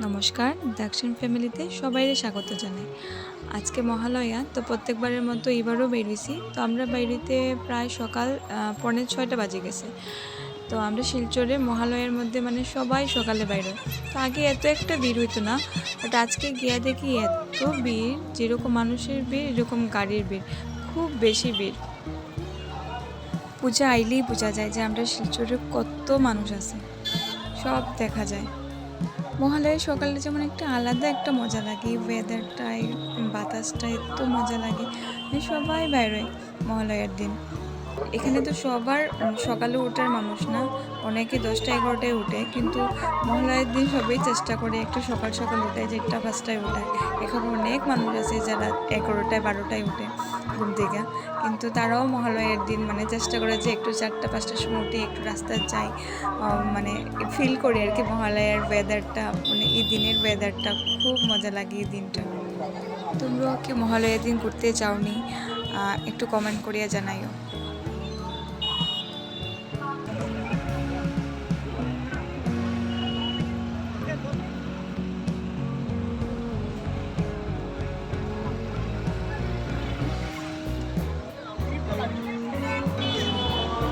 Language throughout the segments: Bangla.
নমস্কার, দক্ষিণ ফ্যামিলিতে সবাইকে স্বাগত জানাই। আজকে মহালয়া, তো প্রত্যেকবারের মতো এবারও বের হইছি। তো আমরা বাইরেতে প্রায় সকাল 6:45 বাজে গেছে। তো আমরা শিলচরে মহালয়ার মধ্যে মানে সবাই সকালে বাইর হয়। তো আগে এত একটা ভিড় হইতো না, বাট আজকে গিয়া দেখি এত ভিড়, যেরকম মানুষের ভিড় এরকম গাড়ির ভিড়, খুব বেশি ভিড়। পূজা আইলেই বোঝা যায় যে আমরা শিলচরে কত মানুষ আছে, সব দেখা যায়। মহালয়ার সকালে যেমন একটা আলাদা একটা মজা লাগে, ওয়েদারটা, বাতাসটা এত মজা লাগে, মানে সবাই বেরোয় মহালয়ার দিন। এখানে তো সবার সকালে ওঠার মানুষ না, অনেকে 10টা-11টায় উঠে, কিন্তু মহালয়ার দিন সবাই চেষ্টা করে একটু সকাল সকাল উঠে, 4টা-5টায় ওঠায়। এখানে অনেক মানুষ আছে যারা 11টায়-12টায় উঠে ঘুম থেকে, কিন্তু তারাও মহালয়ার দিন মানে চেষ্টা করে যে একটু 4টা-5টার সময় উঠে একটু রাস্তায় যাই, মানে ফিল করি আর কি মহালয়ার ওয়েদারটা, মানে এই দিনের ওয়েদারটা খুব মজা লাগে এই দিনটা। তোমরাও কি মহালয়ার দিন ঘুরতে যাওনি? একটু কমেন্ট করিয়া জানাইও।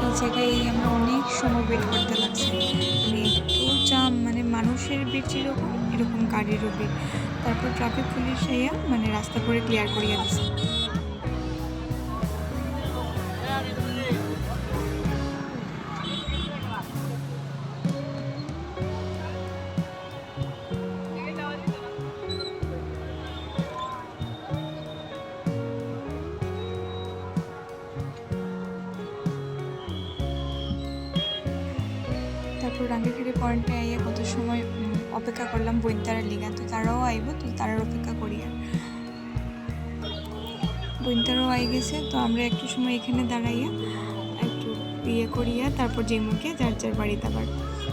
এই জায়গায় আমরা অনেক সময় ওয়েট করতে লাগছে, মানে এত জাম, মানে মানুষের ভিড় যেরকম এরকম গাড়িরও ভিড়। তারপর ট্রাফিক পুলিশ আইয়া মানে রাস্তা করে ক্লিয়ার করিয়া দিছে। তারপর রাঙ্গিখাড়ি পয়েন্টে আইয়া কত সময় অপেক্ষা করলাম বইনতারার লিগা, তো তারাও আইব, তো তারার অপেক্ষা করি আর বইনতারাও আই গেছে। তো আমরা একটু সময় এখানে দাঁড়াইয়া একটু ইয়ে করিয়া তারপর যে মুখে যার যার বাড়িতে আবার।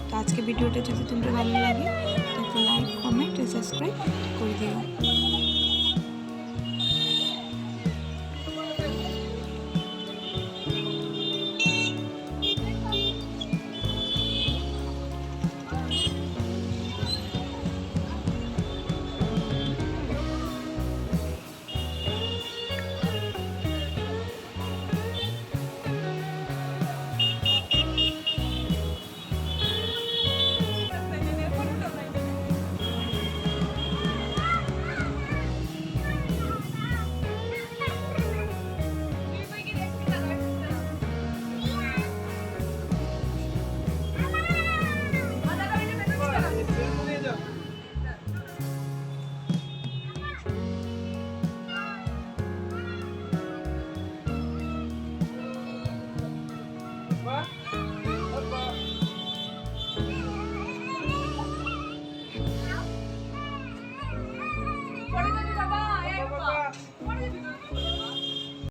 তো আজকে ভিডিওটা যদি তোমরা ভালো লাগে তো একটু লাইক, কমেন্ট, সাবস্ক্রাইব করে দিও।